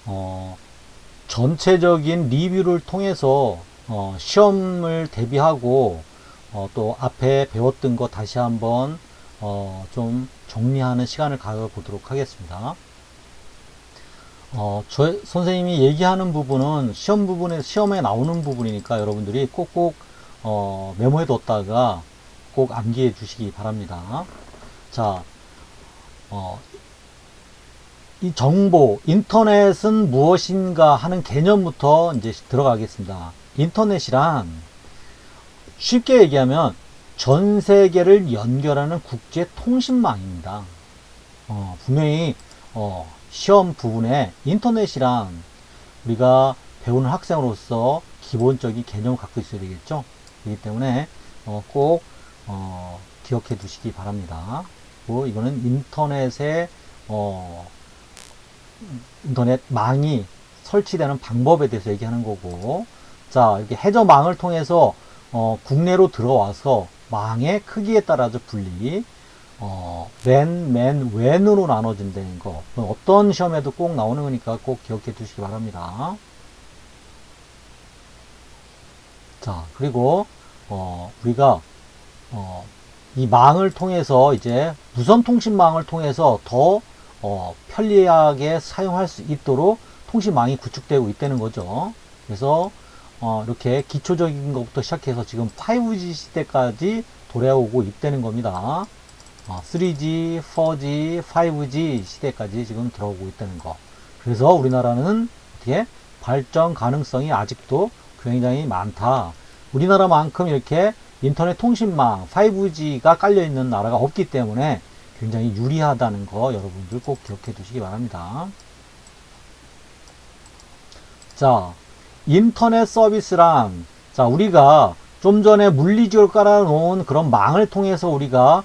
어, 전체적인 리뷰를 통해서 시험을 대비하고 또 앞에 배웠던 거 다시 한번 좀 정리하는 시간을 가져보도록 하겠습니다. 선생님이 얘기하는 부분은 시험에 나오는 부분이니까 여러분들이 꼭꼭 메모해 뒀다가 꼭 암기해 주시기 바랍니다. 자, 어, 이 정보, 인터넷은 무엇인가 하는 개념부터 이제 들어가겠습니다. 인터넷이란 쉽게 얘기하면 전 세계를 연결하는 국제 통신망입니다. 분명히 시험 부분에 인터넷이란 우리가 배우는 학생으로서 기본적인 개념을 갖고 있어야 되겠죠. 그렇기 때문에 꼭 기억해 두시기 바랍니다. 그리고 이거는 인터넷 망이 설치되는 방법에 대해서 얘기하는 거고, 자, 이렇게 해저망을 통해서 국내로 들어와서 망의 크기에 따라서 분리, 웬으로 나눠진다는 거. 어떤 시험에도 꼭 나오는 거니까 꼭 기억해 두시기 바랍니다. 자, 그리고, 우리가, 이 망을 통해서 이제 무선통신망을 통해서 더 편리하게 사용할 수 있도록 통신망이 구축되고 있다는 거죠. 그래서 이렇게 기초적인 것부터 시작해서 지금 5G 시대까지 돌아오고 있다는 겁니다. 3G, 4G, 5G 시대까지 지금 들어오고 있다는 거. 그래서 우리나라는 어떻게 발전 가능성이 아직도 굉장히 많다. 우리나라만큼 이렇게 인터넷 통신망 5G가 깔려있는 나라가 없기 때문에 굉장히 유리하다는 거 여러분들 꼭 기억해 두시기 바랍니다. 자, 인터넷 서비스란, 자, 우리가 좀 전에 물리적으로 깔아놓은 그런 망을 통해서 우리가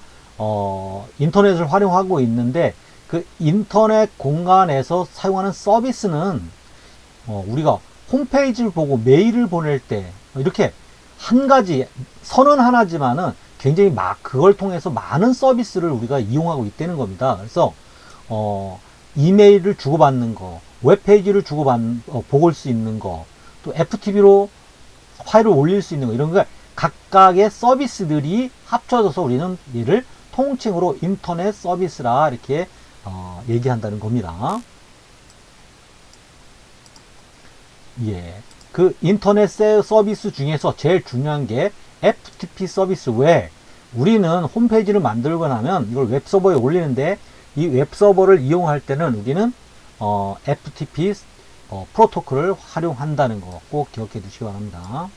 인터넷을 활용하고 있는데, 그 인터넷 공간에서 사용하는 서비스는 우리가 홈페이지를 보고 메일을 보낼 때 이렇게 한 가지 선은 하나지만은 굉장히 그걸 통해서 많은 서비스를 우리가 이용하고 있다는 겁니다. 그래서 이메일을 주고받는 거, 웹페이지를 보고 수 있는 거, 또 FTP로 파일을 올릴 수 있는 거, 이런 거 각각의 서비스들이 합쳐져서 우리는 얘를 통칭으로 인터넷 서비스라 이렇게 얘기한다는 겁니다. 예. 그 인터넷 서비스 중에서 제일 중요한 게 FTP 서비스 외에 우리는 홈페이지를 만들고 나면 이걸 웹서버에 올리는데, 이 웹서버를 이용할 때는 우리는 FTP 프로토콜을 활용한다는 거 꼭 기억해 두시기 바랍니다.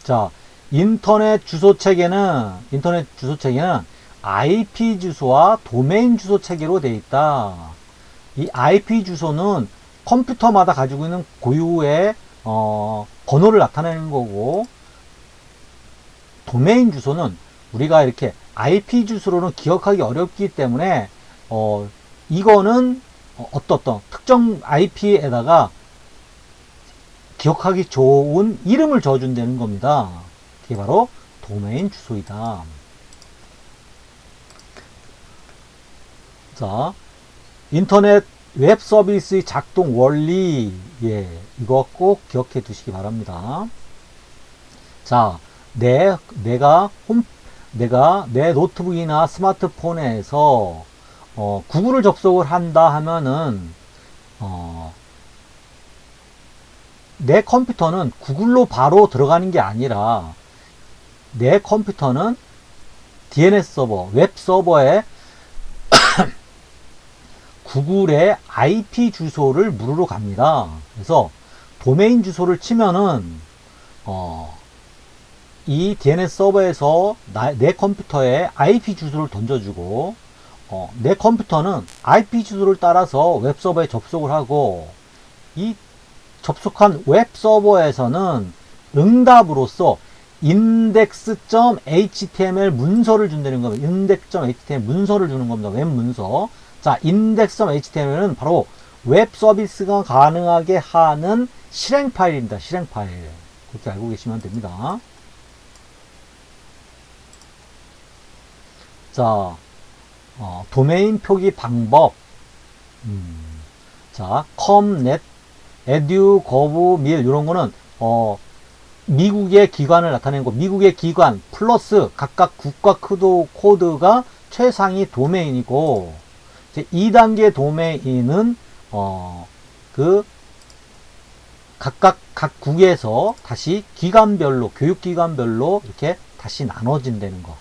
자, 인터넷 주소 체계는 IP 주소와 도메인 주소 체계로 되어 있다. 이 IP 주소는 컴퓨터마다 가지고 있는 고유의 번호를 나타내는 거고, 도메인 주소는 우리가 이렇게 IP 주소로는 기억하기 어렵기 때문에 이거는 어떤 특정 IP에다가 기억하기 좋은 이름을 줘준다는 겁니다. 그게 바로 도메인 주소이다. 자, 인터넷 웹 서비스의 작동 원리, 예, 이거 꼭 기억해 두시기 바랍니다. 자, 내가 내 노트북이나 스마트폰에서 구글을 접속을 한다 하면은 내 컴퓨터는 구글로 바로 들어가는 게 아니라 내 컴퓨터는 DNS 서버, 웹 서버에 구글의 IP 주소를 물으러 갑니다. 그래서 도메인 주소를 치면은 이 DNS 서버에서 내 컴퓨터에 IP 주소를 던져주고, 내 컴퓨터는 IP 주소를 따라서 웹 서버에 접속을 하고, 이 접속한 웹 서버에서는 응답으로서 index.html 문서를 준다는 겁니다. index.html 문서를 주는 겁니다. 웹 문서. 자, index.html은 바로 웹 서비스가 가능하게 하는 실행 파일입니다. 실행 파일. 그렇게 알고 계시면 됩니다. 자, 도메인 표기 방법. 자, 컴넷, 에듀, 거부, 밀 이런 거는 미국의 기관을 나타내는 거, 미국의 기관 플러스 각각 국가 코드가 최상위 도메인이고, 이제 2단계 도메인은 그 각 국에서 다시 기관별로, 교육기관별로 이렇게 다시 나눠진다는 거.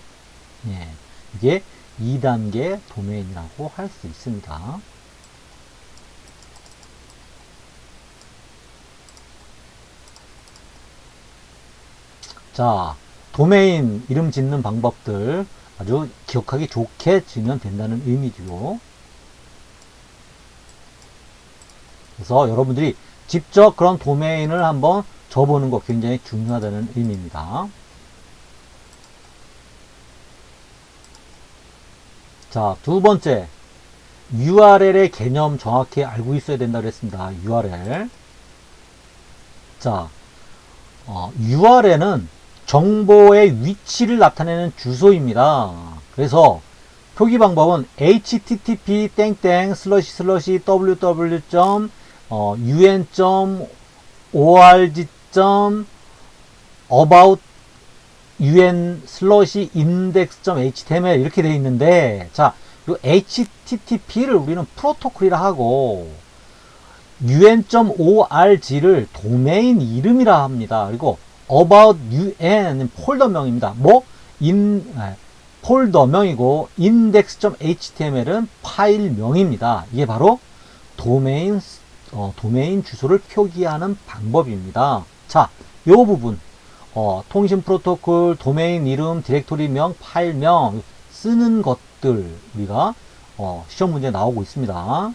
예, 이게 2단계 도메인이라고 할 수 있습니다. 자, 도메인 이름 짓는 방법들 아주 기억하기 좋게 지면 된다는 의미죠. 그래서 여러분들이 직접 그런 도메인을 한번 줘보는 거 굉장히 중요하다는 의미입니다. 자, 두 번째, URL의 개념 정확히 알고 있어야 된다고 했습니다. URL. 자, URL은 정보의 위치를 나타내는 주소입니다. 그래서 표기 방법은 http www.un.org.about un/index.html 이렇게 되어 있는데, 자, 이 http를 우리는 프로토콜이라 하고 un.org를 도메인 이름이라 합니다. 그리고 about un 폴더명입니다. 폴더명이고 index.html은 파일명입니다. 이게 바로 도메인 주소를 표기하는 방법입니다. 자, 이 부분 통신 프로토콜, 도메인 이름, 디렉토리명, 파일명 쓰는 것들 우리가 시험 문제에 나오고 있습니다.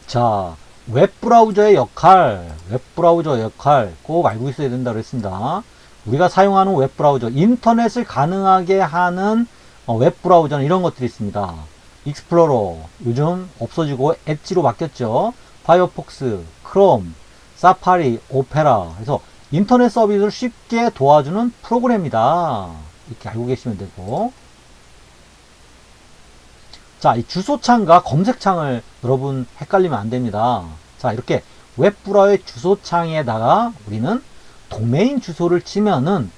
자, 웹브라우저의 역할 꼭 알고 있어야 된다고 했습니다. 우리가 사용하는 웹브라우저, 인터넷을 가능하게 하는 웹브라우저는 이런 것들이 있습니다. 익스플로러, 요즘 없어지고 엣지로 바뀌었죠. 파이어폭스, 크롬, 사파리, 오페라. 그래서 인터넷 서비스를 쉽게 도와주는 프로그램이다. 이렇게 알고 계시면 되고. 자, 이 주소창과 검색창을 여러분 헷갈리면 안 됩니다. 자, 이렇게 웹브라우저의 주소창에다가 우리는 도메인 주소를 치면은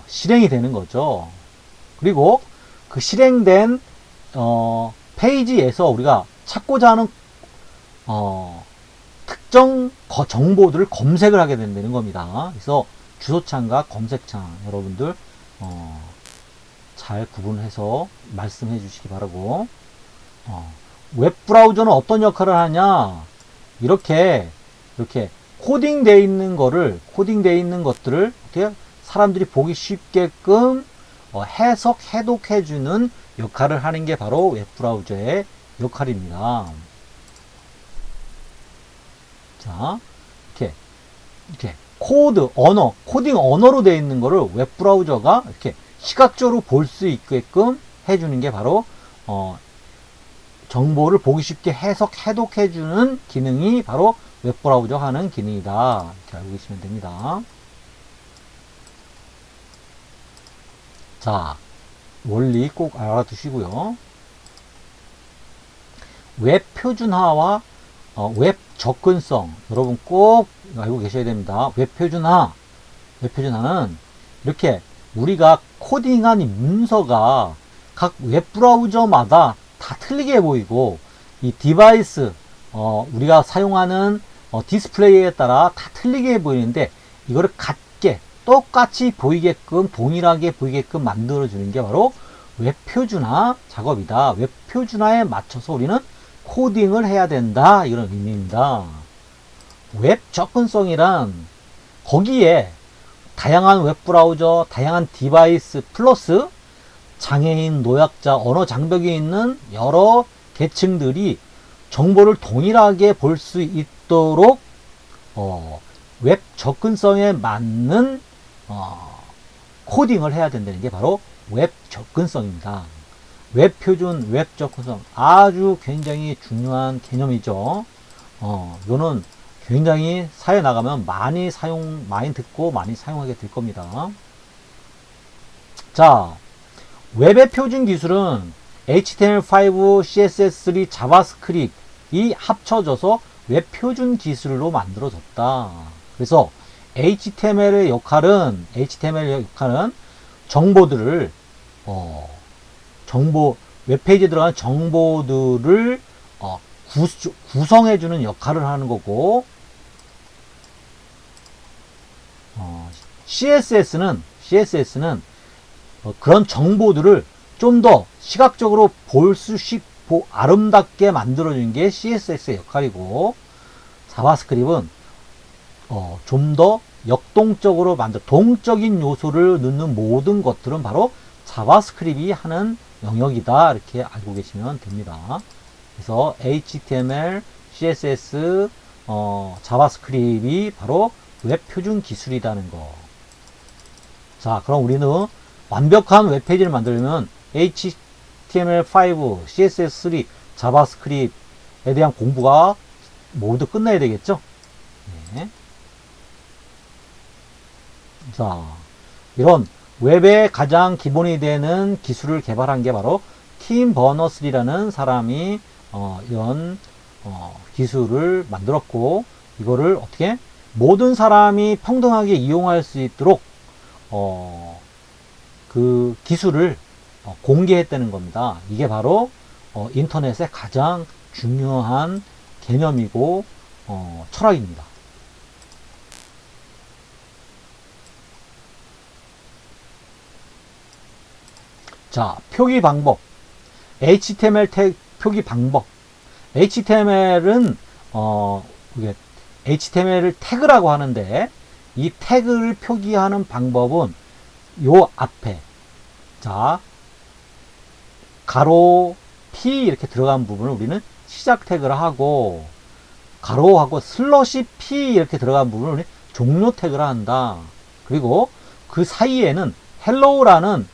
실행이 되는 거죠. 그리고 그 실행된 페이지에서 우리가 찾고자 하는 특정 정보들을 검색을 하게 된다는 겁니다. 그래서 주소창과 검색창 여러분들 잘 구분해서 말씀해 주시기 바라고. 웹브라우저는 어떤 역할을 하냐, 이렇게 코딩되어 있는 것들을 이렇게 사람들이 보기 쉽게끔 해석, 해독해주는 역할을 하는 게 바로 웹브라우저의 역할입니다. 자, 이렇게 코딩 언어로 되어 있는 거를 웹브라우저가 이렇게 시각적으로 볼 수 있게끔 해주는 게 바로 정보를 보기 쉽게 해석, 해독해주는 기능이 바로 웹브라우저가 하는 기능이다. 이렇게 알고 계시면 됩니다. 자, 원리 꼭 알아두시고요. 웹 표준화와 웹 접근성 여러분 꼭 알고 계셔야 됩니다. 웹 표준화는 이렇게 우리가 코딩한 이 문서가 각 웹브라우저마다 다 틀리게 보이고, 이 디바이스 우리가 사용하는 디스플레이에 따라 다 틀리게 보이는데, 이거를 같게 똑같이 보이게끔, 동일하게 보이게끔 만들어 주는 게 바로 웹 표준화 작업이다. 웹 표준화에 맞춰서 우리는 코딩을 해야 된다, 이런 의미입니다. 웹 접근성이란 거기에 다양한 웹브라우저, 다양한 디바이스 플러스 장애인, 노약자, 언어 장벽이 있는 여러 계층들이 정보를 동일하게 볼 수 있도록 웹 접근성에 맞는 코딩을 해야 된다는 게 바로 웹 접근성입니다. 웹 표준, 웹 접근성 아주 굉장히 중요한 개념이죠. 이거는 굉장히 사회 나가면 많이 듣고 많이 사용하게 될 겁니다. 자, 웹의 표준 기술은 HTML5, CSS3, 자바스크립트이 합쳐져서 웹 표준 기술로 만들어졌다. 그래서 HTML의 역할은 정보들을 웹페이지에 들어간 정보들을 구성해주는 역할을 하는 거고, CSS는 그런 정보들을 좀 더 시각적으로 아름답게 만들어주는 게 CSS의 역할이고, 자바스크립트는 좀 더 역동적으로 동적인 요소를 넣는 모든 것들은 바로 자바스크립트이 하는 영역이다. 이렇게 알고 계시면 됩니다. 그래서 HTML, CSS, 자바스크립트이 바로 웹 표준 기술이라는 거. 자, 그럼 우리는 완벽한 웹페이지를 만들려면 HTML5, CSS3, 자바스크립트에 대한 공부가 모두 끝나야 되겠죠? 네. 자, 이런 웹의 가장 기본이 되는 기술을 개발한 게 바로 팀 버너스리라는 사람이 이런 기술을 만들었고, 이거를 어떻게 모든 사람이 평등하게 이용할 수 있도록 그 기술을 공개했다는 겁니다. 이게 바로 인터넷의 가장 중요한 개념이고 철학입니다. 자, 표기 방법. HTML 표기 방법. HTML은 이게 HTML을 태그라고 하는데, 이 태그를 표기하는 방법은 요 앞에, 자, 가로 P 이렇게 들어간 부분을 우리는 시작 태그를 하고, 가로하고 슬러시 P 이렇게 들어간 부분을 우리 종료 태그를 한다. 그리고 그 사이에는 헬로우라는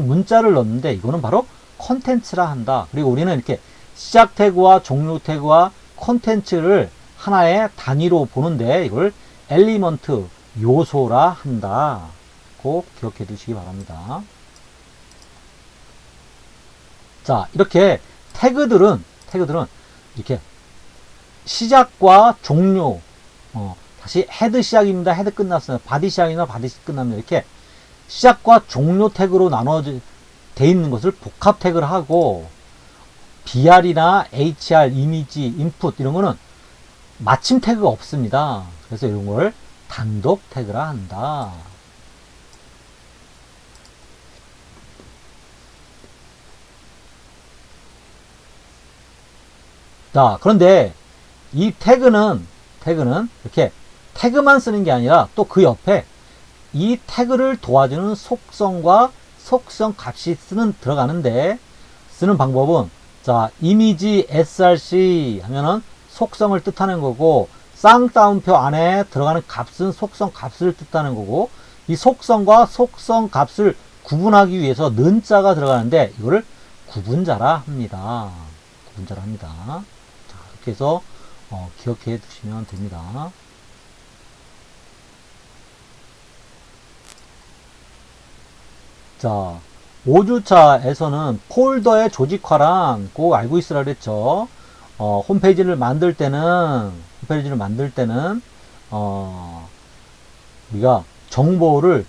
문자를 넣는데, 이거는 바로 컨텐츠라 한다. 그리고 우리는 이렇게 시작 태그와 종료 태그와 컨텐츠를 하나의 단위로 보는데, 이걸 엘리먼트, 요소라 한다. 꼭 기억해 두시기 바랍니다. 자, 이렇게 태그들은 이렇게 시작과 종료, 다시 헤드 시작입니다. 헤드 끝났어요. 바디 시작이나 바디 끝납니다. 이렇게 시작과 종료 태그로 나눠져 돼 있는 것을 복합 태그를 하고, BR이나 HR, 이미지, 인풋 이런 거는 마침 태그가 없습니다. 그래서 이런 걸 단독 태그라 한다. 자, 그런데 이 태그는 이렇게 태그만 쓰는 게 아니라 또 그 옆에 이 태그를 도와주는 속성과 속성 값이 들어가는데, 쓰는 방법은, 자, 이미지 src 하면은 속성을 뜻하는 거고, 쌍따옴표 안에 들어가는 값은 속성 값을 뜻하는 거고, 이 속성과 속성 값을 구분하기 위해서 는자가 들어가는데, 이거를 구분자라 합니다. 자, 이렇게 해서 기억해 두시면 됩니다. 자, 5주차에서는 폴더의 조직화란 꼭 알고 있으라 그랬죠. 홈페이지를 만들 때는 우리가 정보를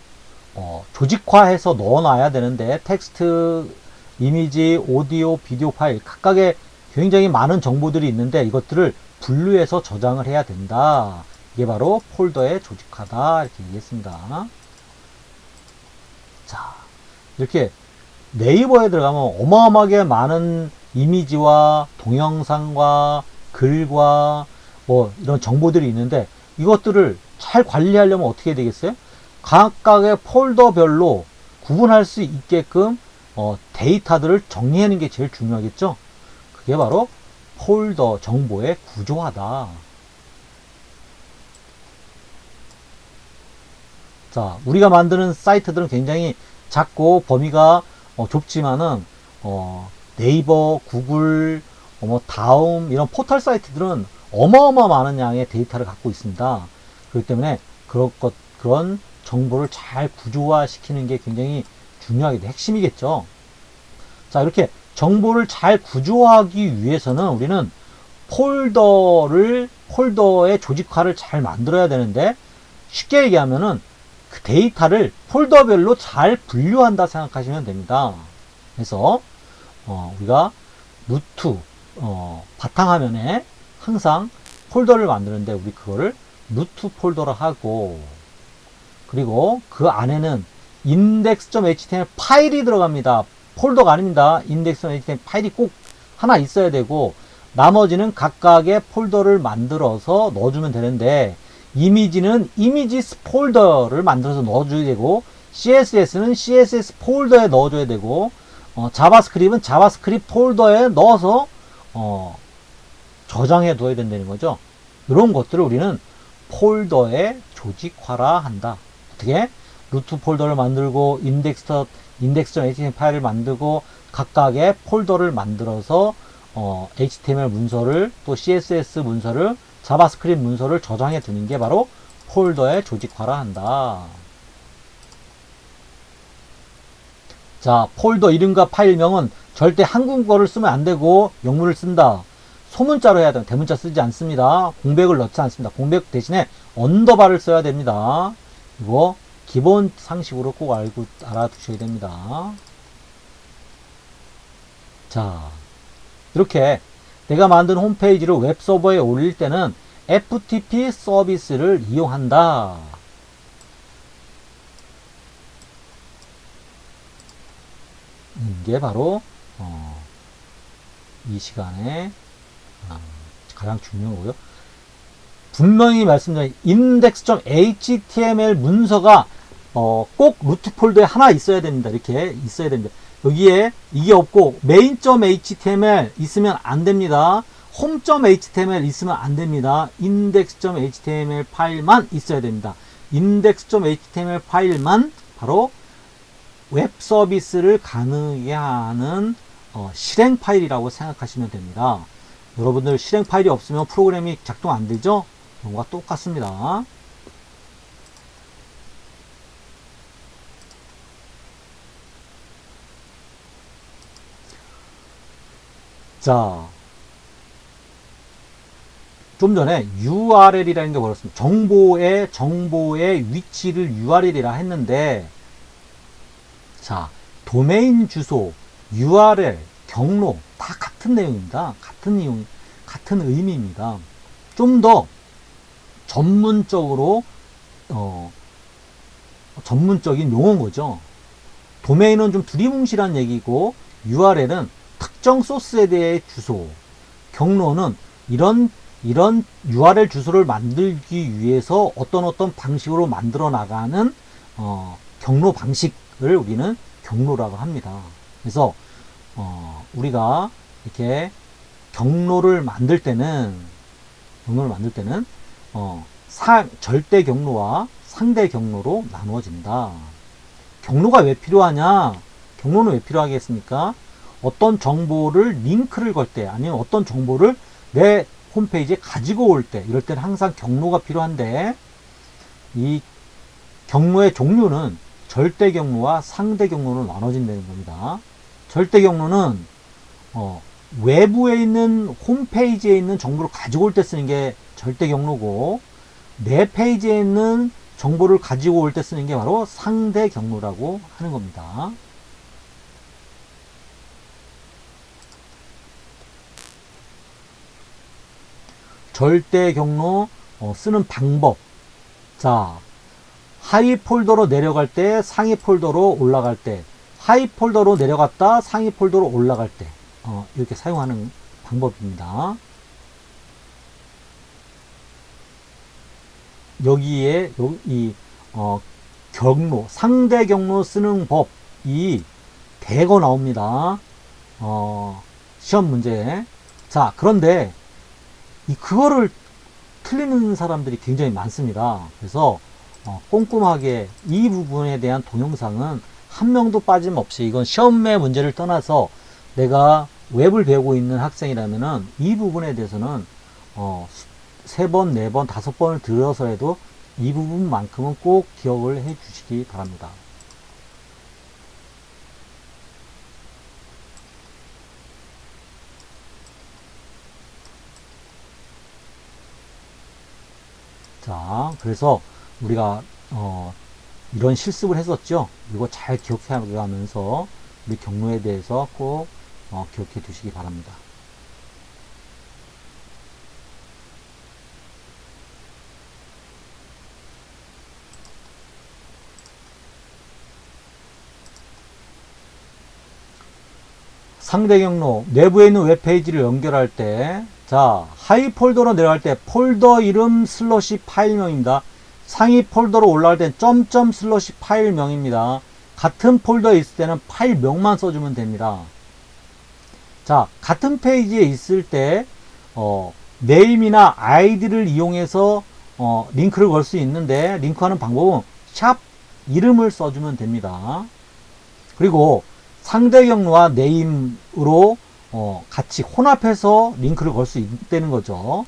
조직화해서 넣어놔야 되는데, 텍스트, 이미지, 오디오, 비디오 파일 각각의 굉장히 많은 정보들이 있는데, 이것들을 분류해서 저장을 해야 된다. 이게 바로 폴더의 조직화다. 이렇게 얘기했습니다. 자, 이렇게 네이버에 들어가면 어마어마하게 많은 이미지와 동영상과 글과 뭐 이런 정보들이 있는데, 이것들을 잘 관리하려면 어떻게 해야 되겠어요? 각각의 폴더별로 구분할 수 있게끔 데이터들을 정리하는 게 제일 중요하겠죠. 그게 바로 폴더 정보의 구조화다. 자, 우리가 만드는 사이트들은 굉장히 작고 범위가 좁지만은 네이버, 구글, 뭐 다음 이런 포털 사이트들은 어마어마 많은 양의 데이터를 갖고 있습니다. 그렇기 때문에 그런 정보를 잘 구조화시키는 게 굉장히 중요하게 핵심이겠죠. 자, 이렇게 정보를 잘 구조화하기 위해서는 우리는 폴더의 조직화를 잘 만들어야 되는데, 쉽게 얘기하면은 그 데이터를 폴더별로 잘 분류한다 생각하시면 됩니다. 그래서 우리가 루트 바탕화면에 항상 폴더를 만드는데 우리 그거를 루트 폴더로 하고, 그리고 그 안에는 index.html 파일이 들어갑니다. 폴더가 아닙니다. index.html 파일이 꼭 하나 있어야 되고, 나머지는 각각의 폴더를 만들어서 넣어주면 되는데, 이미지는 이미지스 폴더를 만들어서 넣어줘야 되고, CSS는 CSS 폴더에 넣어줘야 되고, 자바스크립트는 자바스크립트 폴더에 넣어서 저장해 둬야 된다는 거죠. 이런 것들을 우리는 폴더의 조직화라 한다. 어떻게? 루트 폴더를 만들고 index.html 파일을 만들고 각각의 폴더를 만들어서 HTML 문서를 또 CSS 문서를 자바스크립트 문서를 저장해 두는 게 바로 폴더의 조직화라 한다. 자, 폴더 이름과 파일명은 절대 한국어를 쓰면 안 되고 영문을 쓴다. 소문자로 해야 돼요. 대문자 쓰지 않습니다. 공백을 넣지 않습니다. 공백 대신에 언더바를 써야 됩니다. 이거 기본 상식으로 꼭 알아두셔야 됩니다. 자, 이렇게 내가 만든 홈페이지를 웹서버에 올릴 때는 FTP 서비스를 이용한다. 이게 바로 이 시간에 가장 중요하고요. 분명히 말씀드린 index.html 문서가 꼭 루트 폴더에 하나 있어야 됩니다. 이렇게 있어야 됩니다. 여기에 이게 없고 main.html 있으면 안 됩니다. home.html 있으면 안 됩니다. index.html 파일만 있어야 됩니다. index.html 파일만 바로 웹 서비스를 가능하게 하는 실행 파일이라고 생각하시면 됩니다. 여러분들 실행 파일이 없으면 프로그램이 작동 안 되죠? 이거와 똑같습니다. 자, 좀 전에 URL이라는 게 뭐였습니까? 정보의 위치를 URL이라 했는데, 자, 도메인 주소, URL, 경로 다 같은 내용입니다. 같은 의미입니다. 좀 더 전문적으로 전문적인 용어인 거죠. 도메인은 좀 두리뭉실한 얘기고, URL은 특정 소스에 대해 주소, 경로는 이런 URL 주소를 만들기 위해서 어떤 방식으로 만들어 나가는 경로 방식을 우리는 경로라고 합니다. 그래서 우리가 이렇게 경로를 만들 때는 절대 경로와 상대 경로로 나누어진다. 경로가 왜 필요하냐? 경로는 왜 필요하겠습니까? 어떤 정보를 링크를 걸 때, 아니면 어떤 정보를 내 홈페이지에 가지고 올 때, 이럴 때는 항상 경로가 필요한데, 이 경로의 종류는 절대 경로와 상대 경로로 나눠진다는 겁니다. 절대 경로는 외부에 있는 홈페이지에 있는 정보를 가지고 올 때 쓰는 게 절대 경로고, 내 페이지에 있는 정보를 가지고 올 때 쓰는 게 바로 상대 경로라고 하는 겁니다. 절대 경로 쓰는 방법. 자, 하위 폴더로 내려갈 때, 상위 폴더로 올라갈 때, 하위 폴더로 내려갔다 상위 폴더로 올라갈 때 이렇게 사용하는 방법입니다. 여기에 이 경로, 상대 경로 쓰는 법이 대거 나옵니다. 시험 문제에. 자, 그런데 그거를 틀리는 사람들이 굉장히 많습니다. 그래서 꼼꼼하게 이 부분에 대한 동영상은 한 명도 빠짐없이, 이건 시험의 문제를 떠나서 내가 웹을 배우고 있는 학생이라면은 이 부분에 대해서는 세 번, 네 번, 다섯 번을 들어서 해도 이 부분만큼은 꼭 기억을 해 주시기 바랍니다. 자, 그래서 우리가 이런 실습을 했었죠. 이거 잘 기억해 가면서 우리 경로에 대해서 꼭 기억해 두시기 바랍니다. 상대 경로 내부에 있는 웹페이지를 연결할 때, 자, 하위 폴더로 내려갈 때 폴더 이름 슬러시 파일명입니다. 상위 폴더로 올라갈 땐 점점 슬러시 파일명입니다. 같은 폴더에 있을 때는 파일명만 써주면 됩니다. 자, 같은 페이지에 있을 때 네임이나 아이디를 이용해서 링크를 걸 수 있는데, 링크하는 방법은 샵 이름을 써주면 됩니다. 그리고 상대 경로와 네임으로 같이 혼합해서 링크를 걸 수 있다는 거죠.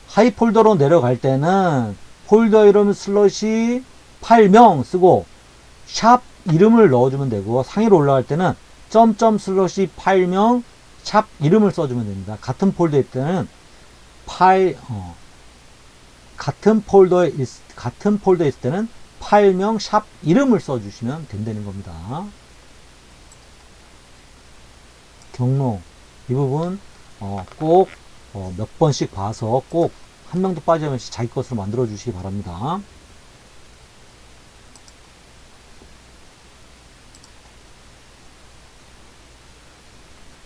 하위 폴더로 내려갈 때는 폴더 이름 슬러시 파일명 쓰고 샵 이름을 넣어주면 되고, 상위로 올라갈 때는 점점 슬러시 파일명 샵 이름을 써주면 됩니다. 같은 폴더에 있을 때는 같은 폴더에 있을 때는 파일명 샵 이름을 써주시면 된다는 겁니다. 경로 이 부분 꼭 몇 번씩 봐서 꼭 한 명도 빠짐없이 자기 것으로 만들어 주시기 바랍니다.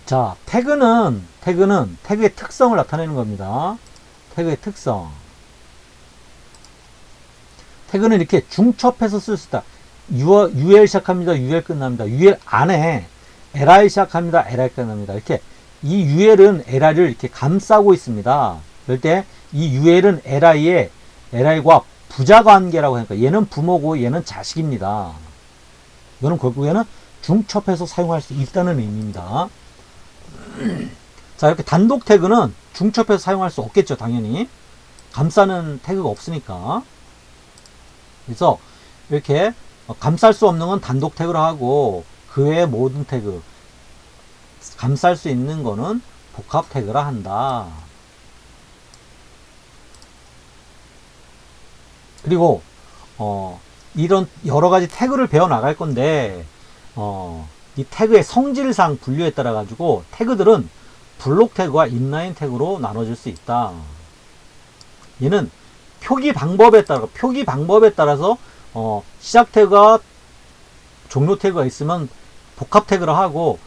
자, 태그는 태그의 특성을 나타내는 겁니다. 태그의 특성. 태그는 이렇게 중첩해서 쓸 수 있다. UL 시작합니다. UL 끝납니다. UL 안에 li 시작합니다. li 끝납니다. 이렇게 이 UL은 li를 이렇게 감싸고 있습니다. 그럴 때 이 UL은 li과 부자 관계라고 하니까 얘는 부모고 얘는 자식입니다. 이거는 결국에는 중첩해서 사용할 수 있다는 의미입니다. 자, 이렇게 단독 태그는 중첩해서 사용할 수 없겠죠. 당연히 감싸는 태그가 없으니까. 그래서 이렇게 감쌀 수 없는 건 단독 태그로 하고, 그 외의 모든 태그 감쌀 수 있는 거는 복합 태그라 한다. 그리고 이런 여러 가지 태그를 배워 나갈 건데, 이 태그의 성질상 분류에 따라 가지고 태그들은 블록 태그와 인라인 태그로 나눠질 수 있다. 얘는 표기 방법에 따라서 시작 태그와 종료 태그가 있으면 복합 태그를 하고,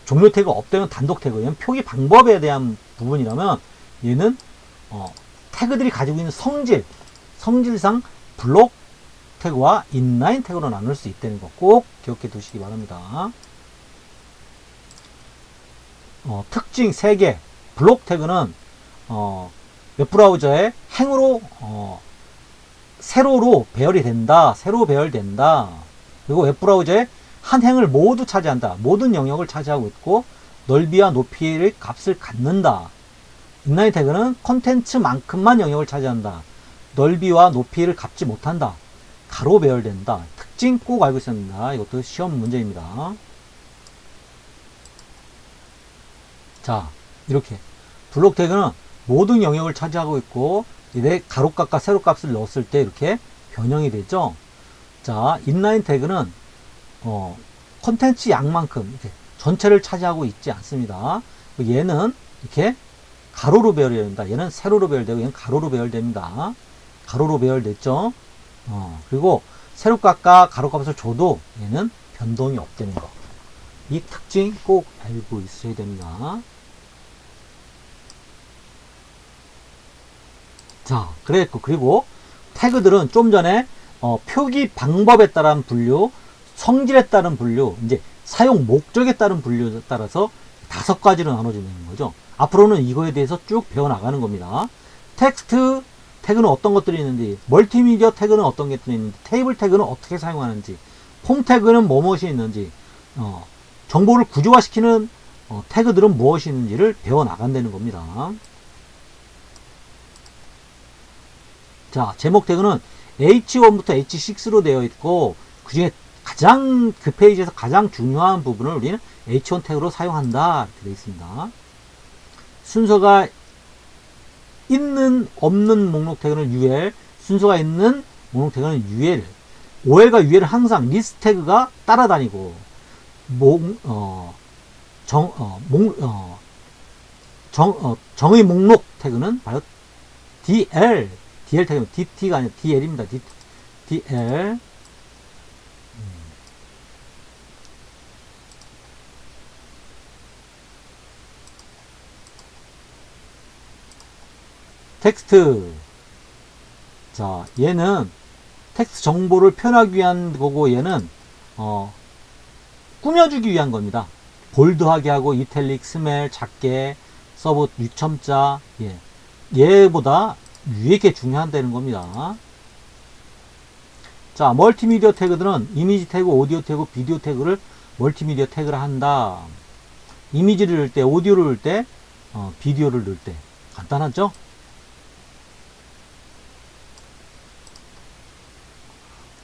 종료 태그가 없다면 단독 태그. 얘는 표기 방법에 대한 부분이라면, 얘는 태그들이 가지고 있는 성질상 블록 태그와 인라인 태그로 나눌 수 있다는 거 꼭 기억해 두시기 바랍니다. 특징 3개. 블록 태그는 웹브라우저의 행으로 세로로 배열이 된다. 세로 배열된다. 그리고 웹브라우저의 한 행을 모두 차지한다. 모든 영역을 차지하고 있고, 넓이와 높이의 값을 갖는다. 인라인 태그는 콘텐츠만큼만 영역을 차지한다. 넓이와 높이를 갖지 못한다. 가로 배열된다. 특징 꼭 알고 있어야 합니다. 이것도 시험 문제입니다. 자, 이렇게 블록 태그는 모든 영역을 차지하고 있고, 이제 가로값과 세로값을 넣었을 때 이렇게 변형이 되죠. 자, 인라인 태그는 콘텐츠 양만큼 이렇게 전체를 차지하고 있지 않습니다. 얘는 이렇게 가로로 배열이 됩니다. 얘는 세로로 배열되고 얘는 가로로 배열됩니다. 가로로 배열됐죠. 그리고 세로값과 가로값을 줘도 얘는 변동이 없다는 거. 이 특징 꼭 알고 있어야 됩니다. 자, 그랬고, 그리고 태그들은 좀 전에 표기 방법에 따른 분류, 성질에 따른 분류, 이제 사용 목적에 따른 분류에 따라서 5가지로 나눠지는 거죠. 앞으로는 이거에 대해서 쭉 배워나가는 겁니다. 텍스트 태그는 어떤 것들이 있는지, 멀티미디어 태그는 어떤 것들이 있는지, 테이블 태그는 어떻게 사용하는지, 폼 태그는 무엇이 있는지, 정보를 구조화시키는 태그들은 무엇이 있는지를 배워나간다는 겁니다. 자, 제목 태그는 H1부터 H6로 되어 있고, 그 중에 가장, 그 페이지에서 가장 중요한 부분을 우리는 H1 태그로 사용한다. 이렇게 되어 있습니다. 순서가 있는, 없는 목록 태그는 UL, 순서가 있는 목록 태그는 UL. OL과 UL은 항상 리스트 태그가 따라다니고, 정의 목록 태그는 바로 DL 태그는 DT가 아니라 DL입니다. DL. 텍스트. 자, 얘는 텍스트 정보를 표현하기 위한 거고, 얘는 꾸며주기 위한 겁니다. 볼드하게 하고 이탈릭, 스멜, 작게, 서브, 유첨자, 예. 얘보다 위에 게 중요하다는 겁니다. 자, 멀티미디어 태그들은 이미지 태그, 오디오 태그, 비디오 태그를 멀티미디어 태그를 한다. 이미지를 넣을 때, 오디오를 넣을 때, 비디오를 넣을 때. 간단하죠?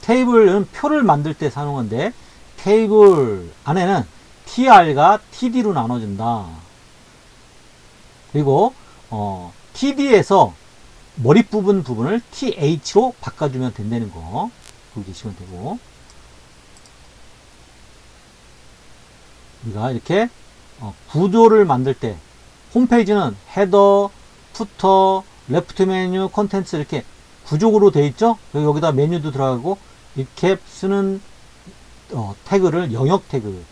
테이블은 표를 만들 때 사용하는데, 테이블 안에는 TR과 TD로 나눠진다. 그리고 TD에서 머리 부분을 TH로 바꿔주면 된다는 거 그거 계시면 되고, 우리가 이렇게 구조를 만들 때 홈페이지는 헤더, 푸터, 레프트 메뉴, 컨텐츠 이렇게 구조로 되어 있죠. 여기다 메뉴도 들어가고 이렇게 쓰는 태그를 영역 태그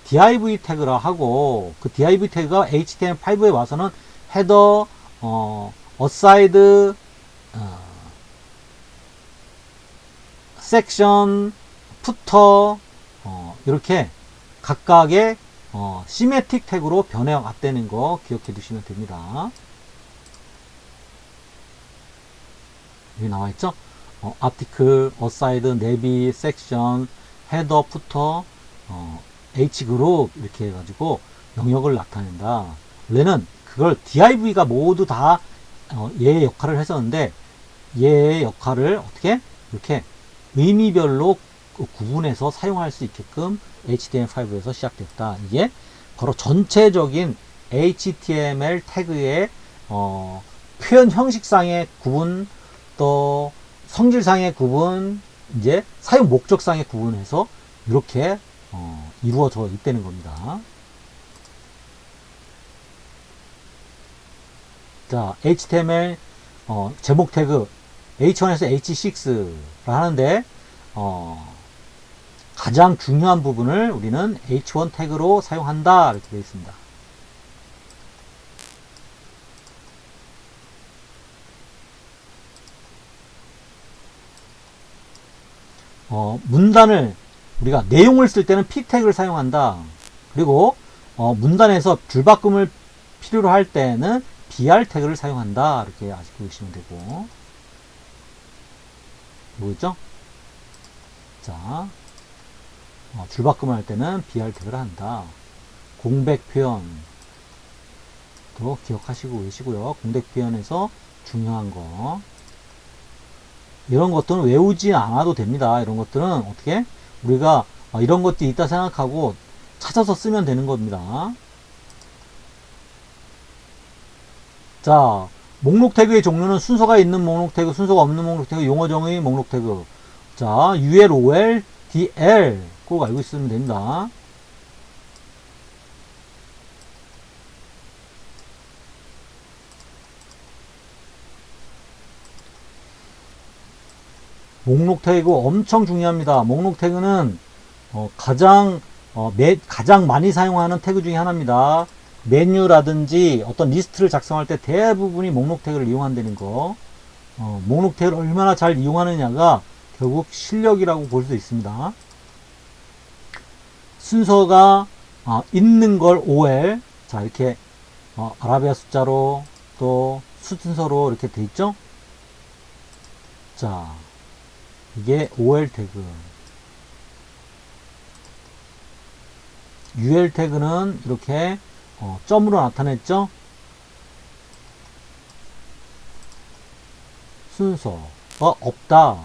div 태그라 하고, 그 div 태그가 HTML5에 와서는 헤더, aside, 섹션, 푸터, 이렇게 각각의 시메틱 태그로 변형되는 거 기억해 두시면 됩니다. 여기 나와 있죠? 아티클, aside, 내비, 섹션, 헤더, 푸터, H그룹 이렇게 해가지고 영역을 나타낸다. 원래는 그걸 div가 모두 다 얘의 역할을 했었는데, 얘의 역할을 어떻게 이렇게 의미별로 구분해서 사용할 수 있게끔 HTML5에서 시작됐다. 이게 바로 전체적인 HTML 태그의 표현 형식상의 구분, 또 성질상의 구분, 이제 사용 목적상의 구분해서 이렇게 이루어져 있다는 겁니다. 자, HTML 제목 태그 H1에서 H6라 하는데, 가장 중요한 부분을 우리는 H1 태그로 사용한다 이렇게 되어 있습니다. 문단을 우리가 내용을 쓸 때는 P 태그를 사용한다. 그리고 문단에서 줄바꿈을 필요로 할 때는 BR 태그를 사용한다. 이렇게 아시고 계시면 되고, 뭐였죠? 자, 줄바꿈을 할 때는 BR 태그를 한다. 공백 표현도 기억하시고 계시고요. 공백 표현에서 중요한 거, 이런 것들은 외우지 않아도 됩니다. 이런 것들은 어떻게 우리가 이런 것들이 있다 생각하고 찾아서 쓰면 되는 겁니다. 자, 목록 태그의 종류는 순서가 있는 목록 태그, 순서가 없는 목록 태그, 용어정의 목록 태그. 자, UL, OL, DL 꼭 알고 있으면 됩니다. 목록 태그 엄청 중요합니다. 목록 태그는 가장 많이 사용하는 태그 중에 하나입니다. 메뉴라든지 어떤 리스트를 작성할 때 대부분이 목록 태그를 이용한다는 거. 목록 태그를 얼마나 잘 이용하느냐가 결국 실력이라고 볼 수 있습니다. 순서가 있는 걸 OL, 자 이렇게 아라비아 숫자로 또 순서로 이렇게 돼 있죠. 자, 이게 OL 태그. UL 태그는 이렇게 점으로 나타냈죠. 순서. 없다.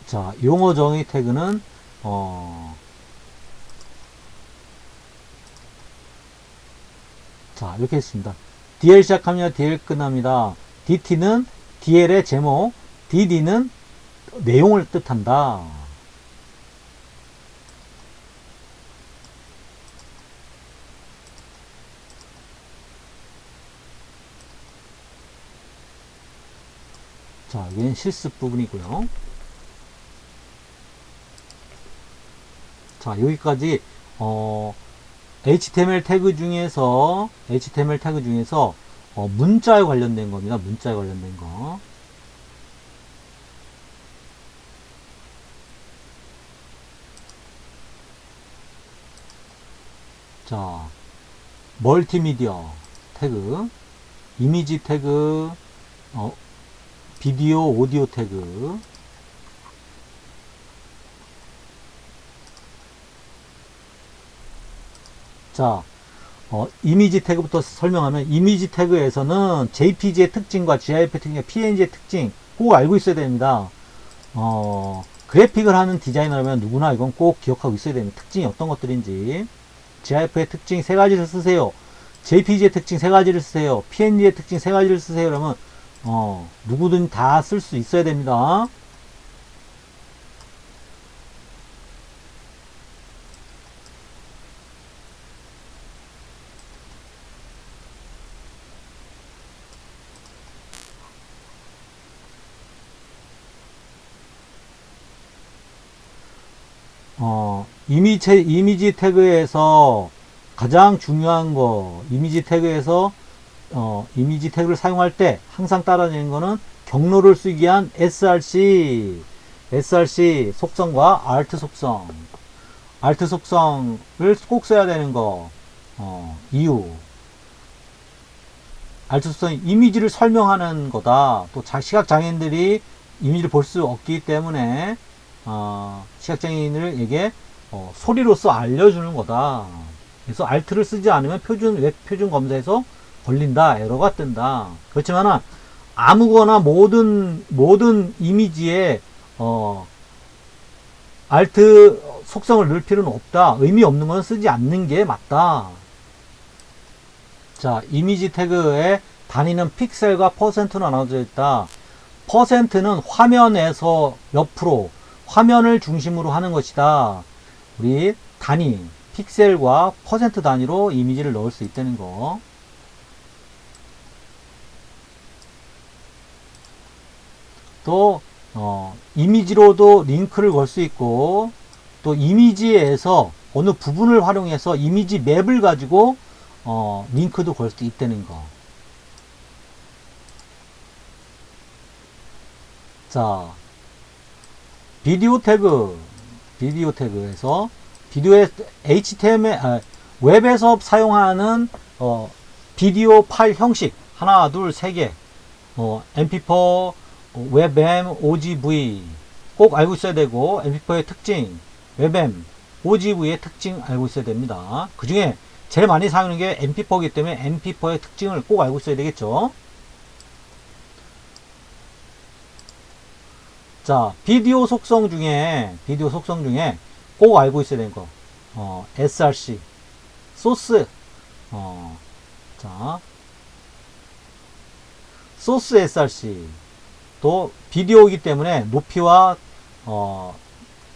자, 용어 정의 태그는 자, 이렇게 했습니다. DL 시작합니다. DL 끝납니다. DT는 DL의 제목, DD는 내용을 뜻한다. 자, 여기는 실습 부분이고요. 자, 여기까지 HTML 태그 중에서 문자에 관련된 겁니다. 문자에 관련된 거. 자, 멀티미디어 태그, 이미지 태그, 비디오, 오디오 태그. 자, 이미지 태그부터 설명하면, 이미지 태그에서는 JPG의 특징과 GIF 특징과 PNG의 특징 꼭 알고 있어야 됩니다. 그래픽을 하는 디자이너라면 누구나 이건 꼭 기억하고 있어야 됩니다. 특징이 어떤 것들인지. GIF의 특징 세 가지를 쓰세요. JPG의 특징 세 가지를 쓰세요. PNG의 특징 세 가지를 쓰세요. 그러면 누구든 다 쓸 수 있어야 됩니다. 이미지 태그에서 가장 중요한 거, 이미지 태그에서 이미지 태그를 사용할 때 항상 따라내는 거는 경로를 쓰기 위한 src 속성과 alt 속성을 꼭 써야 되는 거. 이유. alt 속성이 이미지를 설명하는 거다. 또 시각장애인들이 이미지를 볼 수 없기 때문에 시각장애인에게 소리로서 알려주는 거다. 그래서 alt를 쓰지 않으면 웹 표준 검사에서 걸린다, 에러가 뜬다. 그렇지만 아무거나 모든 이미지에 alt 속성을 넣을 필요는 없다. 의미 없는 건 쓰지 않는 게 맞다. 자, 이미지 태그의 단위는 픽셀과 퍼센트로 나눠져 있다. 퍼센트는 화면에서 몇 프로, 화면을 중심으로 하는 것이다. 우리 단위, 픽셀과 퍼센트 단위로 이미지를 넣을 수 있다는 거. 또 이미지로도 링크를 걸 수 있고, 또 이미지에서 어느 부분을 활용해서 이미지 맵을 가지고 링크도 걸 수 있다는 거. 자, 비디오 태그에서 비디오의 HTML 웹에서 사용하는 비디오 파일 형식 하나, 둘, 세 개, MP4, 웹엠, OGV 꼭 알고 있어야 되고, MP4의 특징, 웹엠, OGV의 특징 알고 있어야 됩니다. 그 중에 제일 많이 사용하는 게 MP4이기 때문에 MP4의 특징을 꼭 알고 있어야 되겠죠. 자, 비디오 속성 중에 꼭 알고 있어야 되는 거, src, 소스, 자, 소스 src, 또 비디오이기 때문에 높이와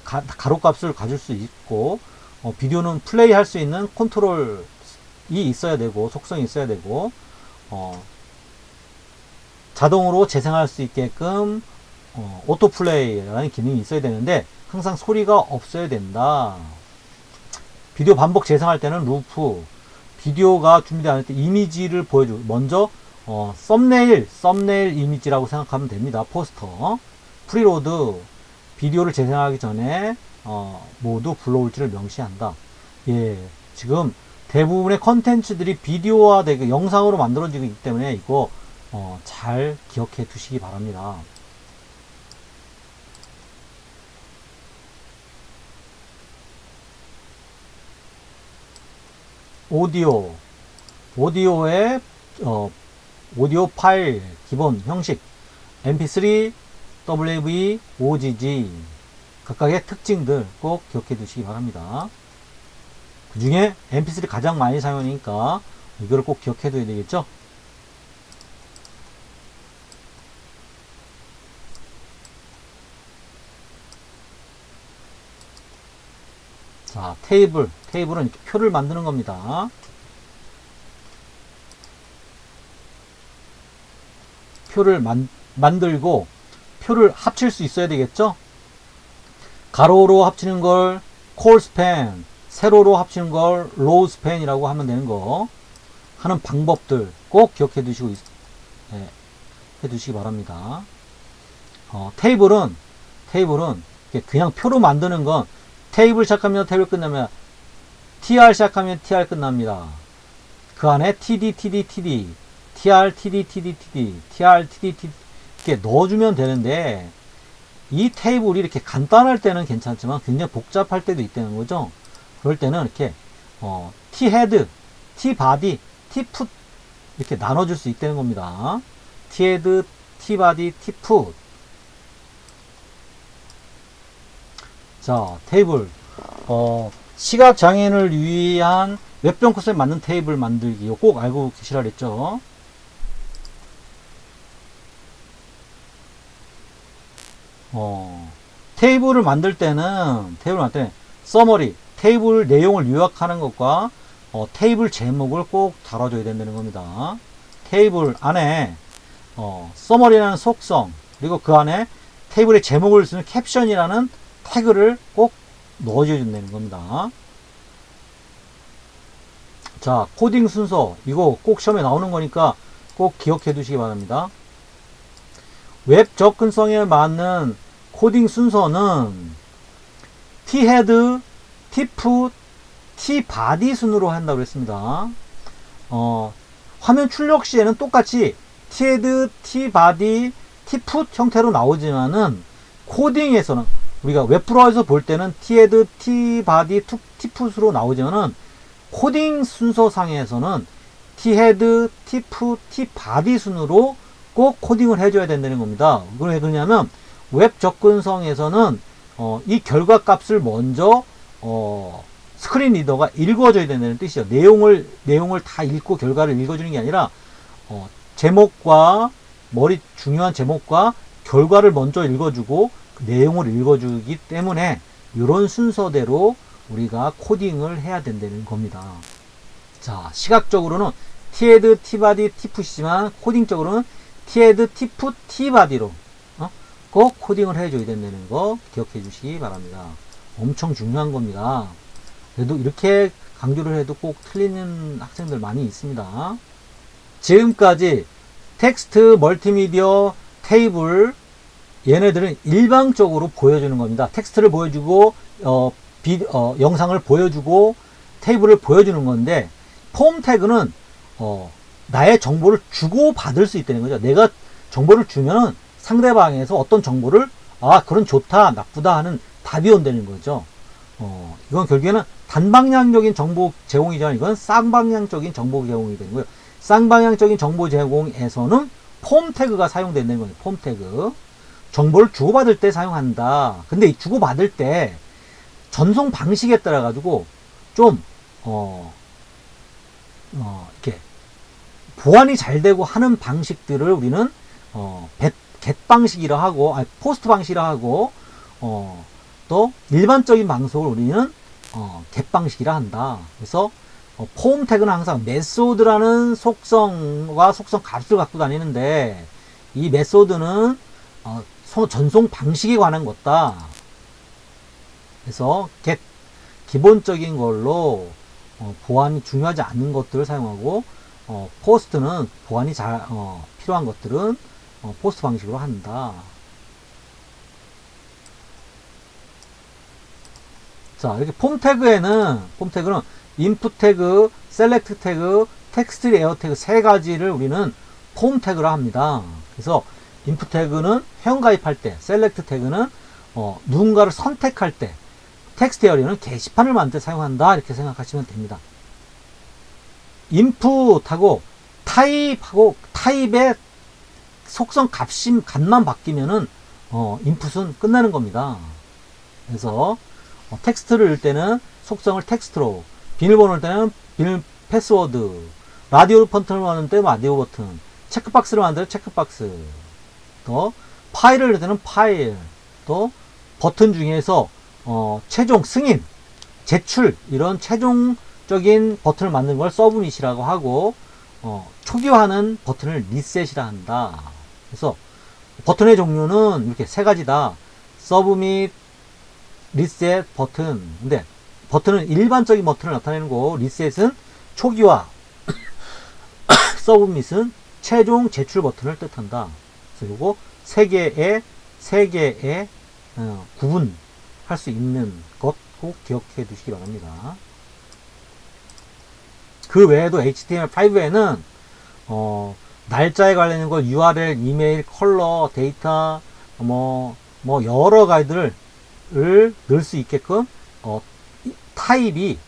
가로값을 가질 수 있고, 비디오는 플레이 할 수 있는 컨트롤이 있어야 되고, 속성이 있어야 되고, 자동으로 재생할 수 있게끔 오토플레이라는 기능이 있어야 되는데 항상 소리가 없어야 된다. 비디오 반복 재생할 때는 루프, 비디오가 준비되지 않을 때 이미지를 보여주고, 먼저 썸네일 이미지라고 생각하면 됩니다. 포스터, 프리로드, 비디오를 재생하기 전에 모두 불러올지를 명시한다. 예, 지금 대부분의 컨텐츠들이 비디오화되고 영상으로 만들어지고 있기 때문에 이거 잘 기억해 두시기 바랍니다. 오디오의 오디오 파일 기본 형식 mp3, WAV, OGG 각각의 특징들 꼭 기억해 두시기 바랍니다. 그 중에 mp3 가장 많이 사용하니까 이거를 꼭 기억해 둬야 되겠죠. 자, 테이블은 이렇게 표를 만드는 겁니다. 표를 만들고 표를 합칠 수 있어야 되겠죠. 가로로 합치는 걸 콜 스팬, 세로로 합치는 걸 로우 스팬이라고 하면 되는 거 하는 방법들 꼭 기억해 두시고 해 두시기 바랍니다. 테이블은 그냥 표로 만드는 건 테이블 시작하면 테이블 끝나면 tr 시작하면 tr 끝납니다. 그 안에 td, td, tr, td, td, td, tr, td, td 이렇게 넣어주면 되는데 이 테이블이 이렇게 간단할 때는 괜찮지만 굉장히 복잡할 때도 있다는 거죠. 그럴 때는 이렇게 t 헤드, t 바디, t 풋 이렇게 나눠줄 수 있다는 겁니다. t 헤드, t 바디, t 풋. 자, 테이블 시각장애인을 위한 웹전 코스에 맞는 테이블 만들기 꼭 알고 계시라 그랬죠. 테이블을 만들 때는 서머리, 테이블 내용을 요약하는 것과 테이블 제목을 꼭 달아줘야 된다는 겁니다. 테이블 안에 서머리라는 속성 그리고 그 안에 테이블의 제목을 쓰는 캡션이라는 태그를 꼭 넣어줘야 된다는 겁니다. 자, 코딩 순서 이거 꼭 시험에 나오는 거니까 꼭 기억해 두시기 바랍니다. 웹 접근성에 맞는 코딩 순서는 T-헤드, T-풋, T-바디 순으로 한다고 했습니다. 화면 출력 시에는 똑같이 T-헤드, T-바디, T-풋 형태로 나오지만은 코딩에서는 우리가 웹브라우저에서 볼 때는 T-헤드, T-바디, T-풋으로 나오지만은 코딩 순서상에서는 T-헤드, T-풋, T-바디 순으로 꼭 코딩을 해줘야 된다는 겁니다. 왜 그러냐면 웹 접근성에서는 이 결과 값을 먼저 스크린 리더가 읽어줘야 된다는 뜻이죠. 내용을 다 읽고 결과를 읽어주는 게 아니라 제목과 중요한 제목과 결과를 먼저 읽어주고 그 내용을 읽어주기 때문에 이런 순서대로 우리가 코딩을 해야 된다는 겁니다. 자, 시각적으로는 T-헤드, T-바디, T-풋이지만 코딩적으로는 T-헤드, T-풋, T-바디로 꼭 코딩을 해줘야 된다는 거 기억해 주시기 바랍니다. 엄청 중요한 겁니다. 그래도 이렇게 강조를 해도 꼭 틀리는 학생들 많이 있습니다. 지금까지 텍스트, 멀티미디어, 테이블 얘네들은 일방적으로 보여주는 겁니다. 텍스트를 보여주고 영상을 보여주고 테이블을 보여주는 건데 폼 태그는 나의 정보를 주고받을 수 있다는 거죠. 내가 정보를 주면 상대방에서 어떤 정보를 그건 좋다 나쁘다 하는 답이 온다는 거죠. 이건 결국에는 단방향적인 정보 제공이지만 이건 쌍방향적인 정보 제공이 되는 거예요. 쌍방향적인 정보 제공에서는 폼 태그가 사용된다는 거예요. 폼 태그. 정보를 주고받을 때 사용한다. 근데 이 주고받을 때 전송 방식에 따라 가지고 좀 이렇게 보안이 잘 되고 하는 방식들을 우리는 get 방식이라 하고 포스트 방식이라 하고 또 일반적인 방송을 우리는 get 방식이라 한다. 그래서 폼 태그는 항상 메소드라는 속성과 속성 값을 갖고 다니는데 이 메소드는 전송 방식에 관한 것다. 그래서 get 기본적인 걸로 보안이 중요하지 않은 것들을 사용하고 포스트는 보안이 필요한 것들은 포스트 방식으로 한다. 자, 이렇게 폼 태그는 인풋 태그, 셀렉트 태그, 텍스트 레이어 태그 세 가지를 우리는 폼 태그라 합니다. 그래서 인풋 태그는 회원가입할 때, 셀렉트 태그는 누군가를 선택할 때, 텍스트 에어리어는 게시판을 만들 때 사용한다. 이렇게 생각하시면 됩니다. 인풋하고 타입하고 타입의 속성 값만 바뀌면은 인풋은 끝나는 겁니다. 그래서 텍스트를 읽을 때는 속성을 텍스트로, 비밀번호를 때는 비밀 패스워드, 라디오 버튼을 만들 때 라디오 버튼, 체크박스를 만들 때 체크박스, 또 파일을 읽을 때는 파일, 또 버튼 중에서 최종 승인, 제출 이런 최종적인 버튼을 만든 걸 서브밋이라고 하고 초기화하는 버튼을 리셋이라 한다. 그래서 버튼의 종류는 이렇게 세 가지다. 서브밋, 리셋, 버튼. 근데 버튼은 일반적인 버튼을 나타내는 거고 리셋은 초기화, 서브밋은 최종 제출 버튼을 뜻한다. 그래서 요거 세 개의 구분할 수 있는 것 꼭 기억해 두시기 바랍니다. 그 외에도 HTML5에는 날짜에 관련된 거 URL, 이메일, 컬러, 데이터 여러 가지들을 넣을 수 있게끔 타입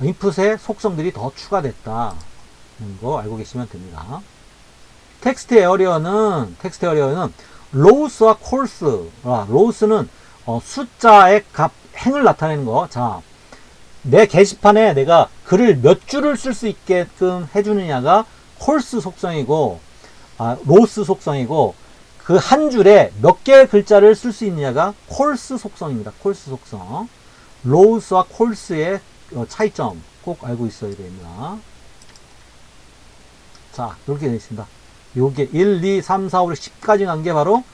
인풋의 속성들이 더 추가됐다는 거 알고 계시면 됩니다. 텍스트 에어리어는 로우스와 콜스. 로우스는 숫자의 값, 행을 나타내는 거. 자, 내 게시판에 내가 글을 몇 줄을 쓸 수 있게끔 해주느냐가 콜스 속성이고, 로우스 속성이고, 그 한 줄에 몇 개의 글자를 쓸 수 있느냐가 콜스 속성입니다. 콜스 속성. 로우스와 콜스의 차이점 꼭 알고 있어야 됩니다. 자, 이렇게 되어 있습니다. 요게 1, 2, 3, 4, 5, 6, 10까지 간 게 바로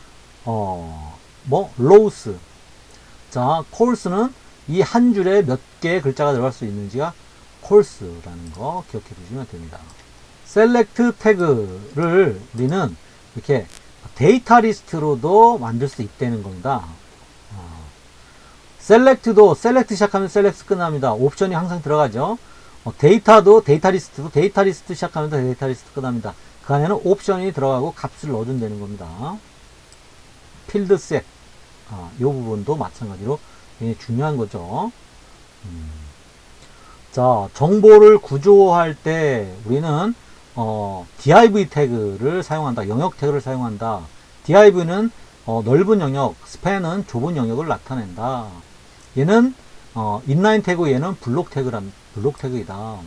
로우스. 자, 콜스는 이 한 줄에 몇 개의 글자가 들어갈 수 있는지가 콜스라는 거 기억해 두시면 됩니다. 셀렉트 태그를 우리는 이렇게 데이터 리스트로도 만들 수 있다는 겁니다. 셀렉트도 셀렉트 시작하면 셀렉트 끝납니다. 옵션이 항상 들어가죠. 데이터도 데이터 리스트 시작하면 데이터 리스트 끝납니다. 그 안에는 옵션이 들어가고 값을 넣어준다는 겁니다. 필드셋, 이 부분도 마찬가지로 굉장히 중요한 거죠. 자, 정보를 구조할 때 우리는 div 태그를 사용한다. 영역 태그를 사용한다. div는 넓은 영역, span은 좁은 영역을 나타낸다. 얘는 인라인 태그, 얘는 블록 태그이다.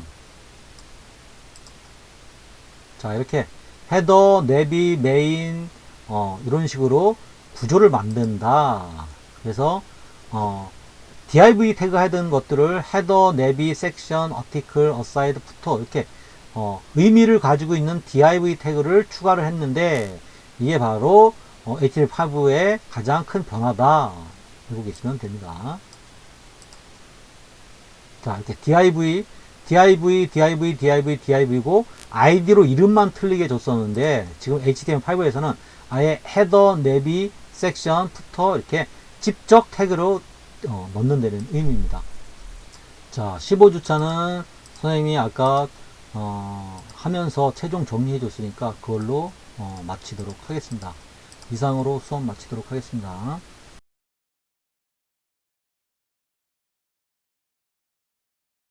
자, 이렇게 헤더, 내비, 메인 이런 식으로 구조를 만든다. 그래서 div 태그 하던 것들을 헤더, 내비, 섹션, 아티클, 어사이드, 푸터 이렇게 의미를 가지고 있는 div 태그를 추가를 했는데 이게 바로 HTML5의 가장 큰 변화다. 알고 계시면 됩니다. 자, 이렇게 div고 id로 이름만 틀리게 줬었는데 지금 HTML5에서는 아예 헤더, 내비, 섹션, 푸터 이렇게 직접 태그로 넣는다는 의미입니다. 자, 15주차는 선생님이 아까 하면서 최종 정리해 줬으니까 그걸로 마치도록 하겠습니다. 이상으로 수업 마치도록 하겠습니다.